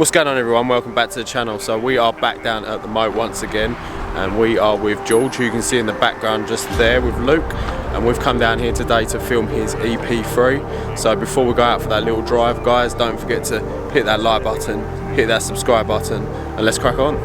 What's going on, everyone? Welcome back to the channel. So we are back down at the moat once again, and we are with George, who you can see in the background just there with Luke, and we've come down here today to film his EP3. So before we go out for that little drive, guys, don't forget to hit that like button, hit that subscribe button, and let's crack on.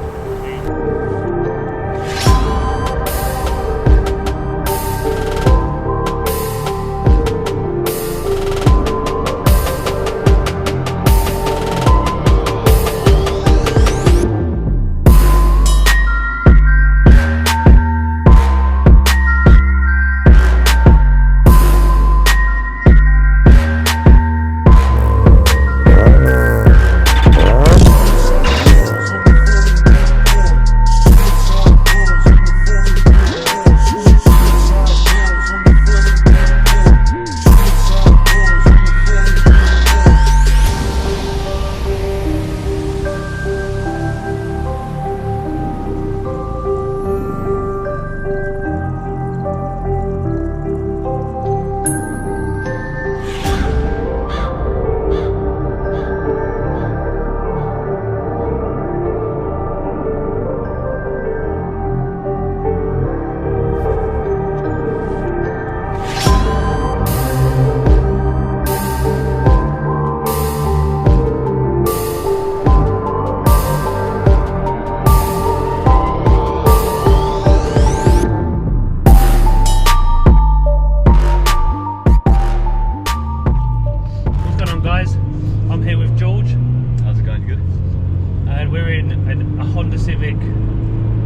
Civic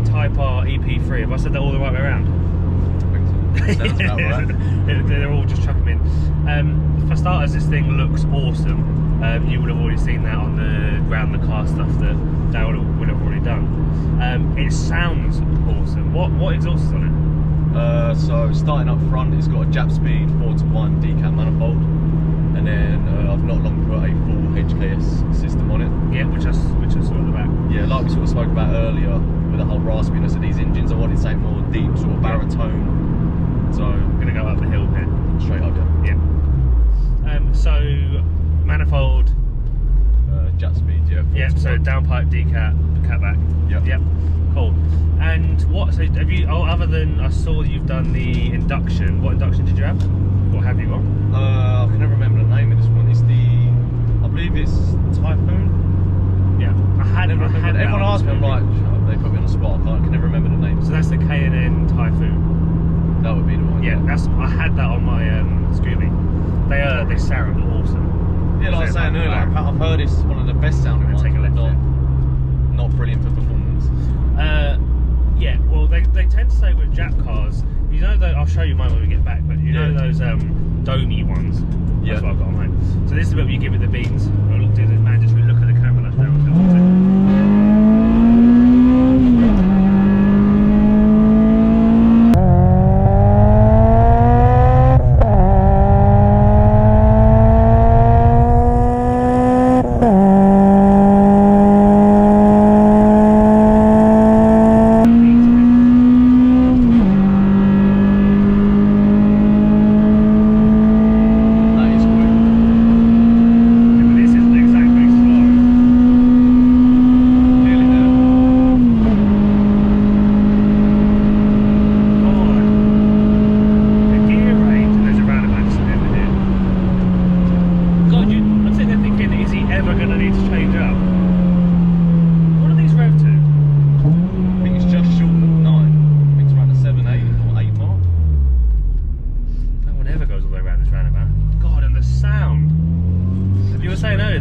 Type R EP3. Have I said that all the right way around? I think so. Sounds about right. They're all just chucking in. For starters, this thing looks awesome. You would have already seen that on the ground, the car stuff that would have already done. It sounds awesome. What exhaust is on it? So starting up front, it's got a Jap speed 4:1 decap manifold, and then I've not long put a full HKS system on it. Yeah, which I saw at the back. Yeah, like we sort of spoke about earlier with the whole raspiness of these engines, I wanted something more deep, sort of baritone. So I'm gonna go up the hill here. Straight up, yeah. Yeah. So manifold. Jap speed, yeah. Yeah. So downpipe decap, cat back. Yep. Yep. Cool. And what? So have you? Oh, other than I saw you've done the induction. What induction did you have? What have you got? I can never remember the name of this one. It's I believe it's Typhoon. Yeah, I had everyone asked me, I'm like, they put me on the spot. I can never remember the name. So that's the K&N Typhoon. That would be the one. Yeah, I had that on my Scooby. They sound awesome. Yeah, like I was saying earlier, I've heard it's one of the best sounding ones. Take a left not brilliant for performance. Yeah, well they tend to say with Jap cars, you know that I'll show you mine when we get back, but you know those domey ones. Yeah. That's what I've got on mine. So this is where you give it the beans. I'll do the mandatory look at the camera. That's how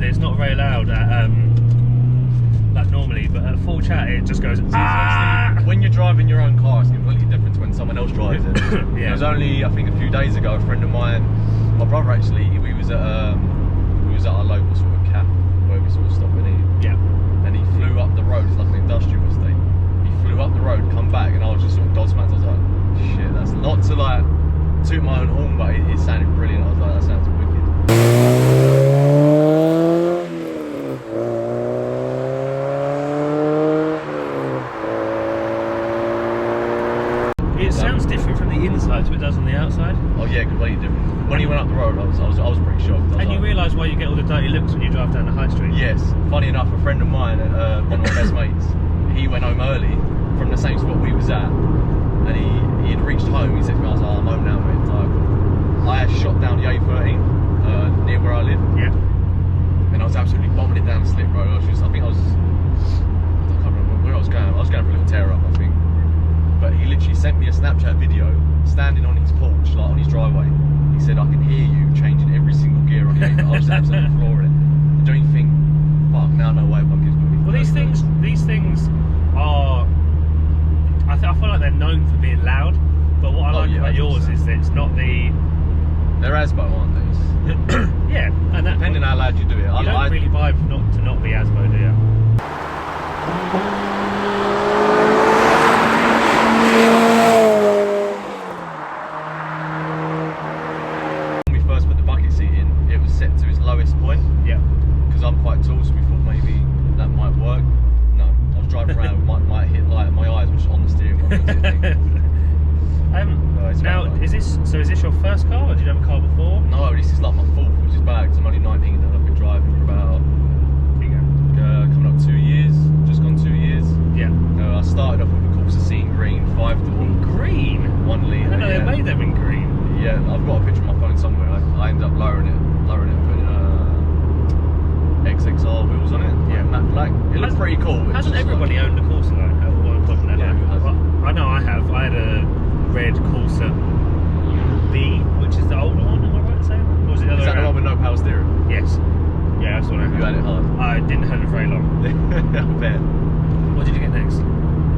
it's not very loud at, like normally, but at full chat it just goes When you're driving your own car, it's completely different to when someone else drives it. Yeah. It was only, I think, a few days ago, a friend of mine, my brother actually, we was at our local sort of cafe where we sort of stopped and eat. Yeah. And he flew up the road. It's like an industrial estate. He flew up the road, come back, and I was just sort of gobsmacked. I was like, shit, that's not to like toot my own horn, but it sounded brilliant. I was like, that sounds wicked. It sounds different from the inside to it does on the outside. Oh yeah, completely different. When he went up the road, I was pretty shocked. And you realise why you get all the dirty looks when you drive down the high street? Yes. Funny enough, a friend of mine, one of my best mates, he went home early from the same spot we was at, and he had reached home. He said to me, I was like, I'm home now, mate. Like, I had shot down the A13 near where I live. Yeah. And I was absolutely bombing it down the slip road. I can't remember where I was going. I was going for a little tear up, I think. But he literally sent me a Snapchat video standing on his porch, like on his driveway. He said, I can hear you changing every single gear on the A. I was absolutely flooring it. Don't you think, fuck, now no way one gives me. Well, these things are, I feel like they're known for being loud, but what I like about yours is that it's not the... They're Asbo, aren't they? Yeah, and that, depending how loud you do it. You don't really buy them to not be Asbo, do you? When we first put the bucket seat in, it was set to its lowest point. Yeah. Because I'm quite tall, so we thought maybe that might work. No, I was driving around, might hit light, my eyes were just on the steering wheel. Now, is this your first car, or did you have a car before? No, this is like my fourth, which is bad because I'm only 19 and I've been driving for about coming up 2 years, just gone 2 years. Yeah. I started off with a Corsa Scene green 5-door. Green? 1 litre. I didn't know they made them in green. Yeah, I've got a picture on my phone somewhere. I ended up lowering it and putting XXR wheels on it. Yeah, matte black. It looks pretty cool. Hasn't everybody owned a Corsa though? I know I have. I had a red Corsa B, which is the older one, am I right in saying that? Or was it the other Is that the one with no power steering? Yes. Yeah, that's what I had. You had it hard. I didn't have it very long. I bet. What did you get next?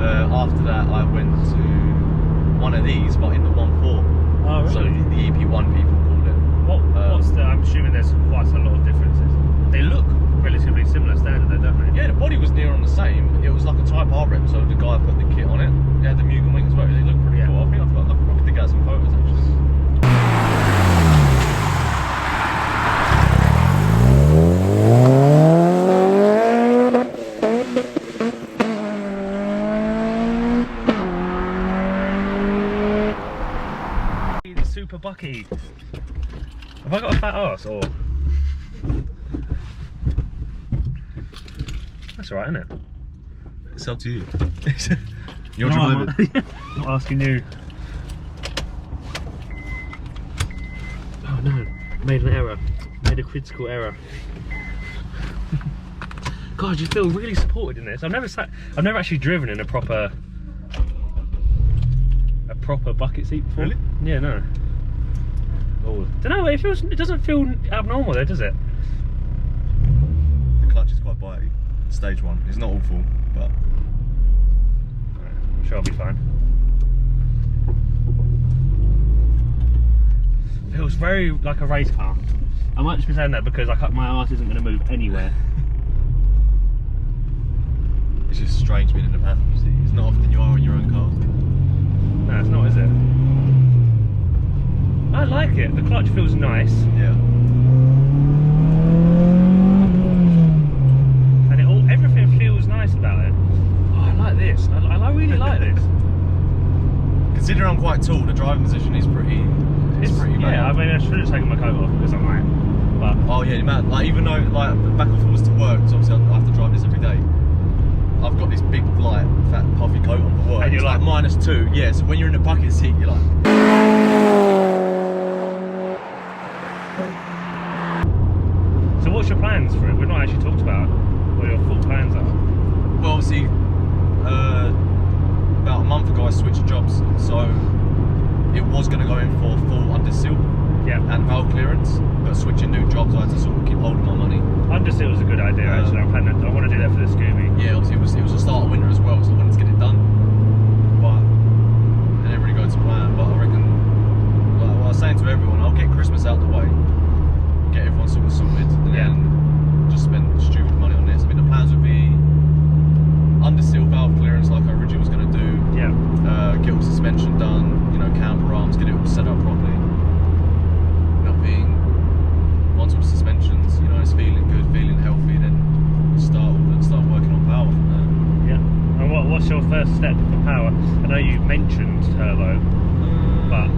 After that, I went to one of these, but in the 1.4. Oh, really? So the EP1 people called it. What's the... I'm assuming there's quite a lot of differences. They look relatively similar standard though, don't they? Yeah, the body was near on the same. It was like a Type R rep, so the guy put the kit on it. It had the Mugen wing as well. They look pretty cool. I think I could probably dig out some photos actually. Super Bucky. Have I got a fat arse or? That's alright, isn't it? It's up to you. You're driving. Not asking you. Oh no, made an error. Made a critical error. God, you feel really supported in this. I've never actually driven in a proper bucket seat before. Really? Yeah, no. Oh, don't know. It doesn't feel abnormal though, does it? The clutch is quite bitey. Stage 1. It's not awful, but I'm sure I'll be fine. Feels very like a race car. I might just be saying that because my arse isn't going to move anywhere. It's just strange being in the passenger seat. It's not often you are in your own car. No, it's not, is it? I like it. The clutch feels nice. Yeah. And everything feels nice about it. Oh, I like this. I really like this. Considering I'm quite tall, the driving position is pretty. It's pretty bad. Yeah, I mean, I should have taken my coat off because I'm like. But oh yeah, man. Like even though like back and forwards to work, because obviously I have to drive this every day. I've got this big, like, fat, puffy coat on for work. And you're it's like -2. Yeah, so when you're in the bucket seat, you're like. So what's your plans for it? We've not actually talked about what your full plans are. Well, obviously, about a month ago I switched jobs, so it was going to go in for full underseal and valve clearance, but switching new jobs I had to sort of keep holding my money. Underseal was a good idea actually. I want to do that for the Scooby. Yeah, obviously it was the start of winter as well, so I wanted to get it done, but it didn't really go to plan. But I reckon, like what I was saying to everyone, I'll get Christmas out the way, get everyone sort of sorted, and then just spend stupid money on this. I mean, the plans would be underseal valve clearance like I originally was going to do. Yeah. Get all suspension done, you know, camber arms, get it all set up properly. Nothing. Once all suspensions, you know, it's feeling good, feeling healthy, then start working on power from there. Yeah. And what's your first step for power? I know you mentioned turbo, but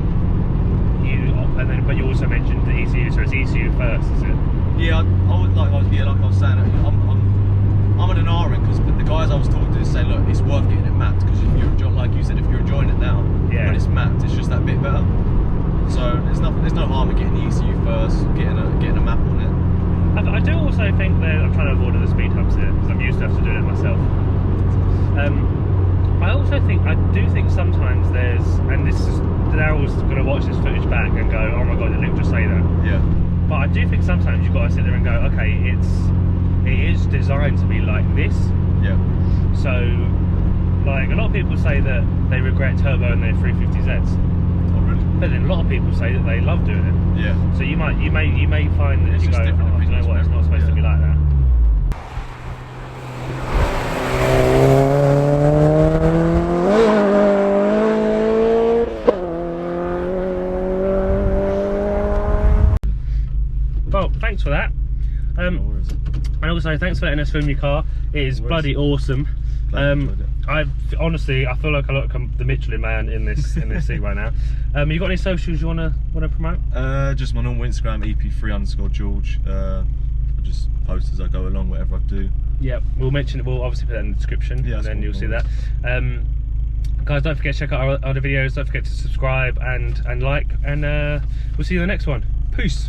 And then, but you also mentioned the ECU, so it's ECU first, is it? Yeah, I would like I was saying, I'm an RN because the guys I was talking to say, look, it's worth getting it mapped because if you're, like you said, if you're enjoying it now, when it's mapped, it's just that bit better. So there's no harm in getting the ECU first, getting a map on it. I do also think that I'm trying to avoid the speed humps here because I'm used to have to do it myself. I do think sometimes there's, and this is, Daryl's going to watch this footage back and go, oh my god, did Luke just say that? Yeah. But I do think sometimes you've got to sit there and go, okay, it is designed to be like this. Yeah. So, like, a lot of people say that they regret turbo in their 350Zs. Oh really? But then a lot of people say that they love doing it. Yeah. So you may find that it's you go, oh, you know what, it's not supposed to be like that. Well, thanks for that. And also thanks for letting us film your car. It is bloody awesome. I honestly, I feel like I look like the Michelin man in this seat right now. You got any socials you wanna promote? Just my normal Instagram, EP3_George. I just post as I go along, whatever I do. Yeah, we'll mention it. We'll obviously put that in the description, and then you'll see that. Guys, don't forget to check out our other videos. Don't forget to subscribe and like, and we'll see you in the next one. Peace.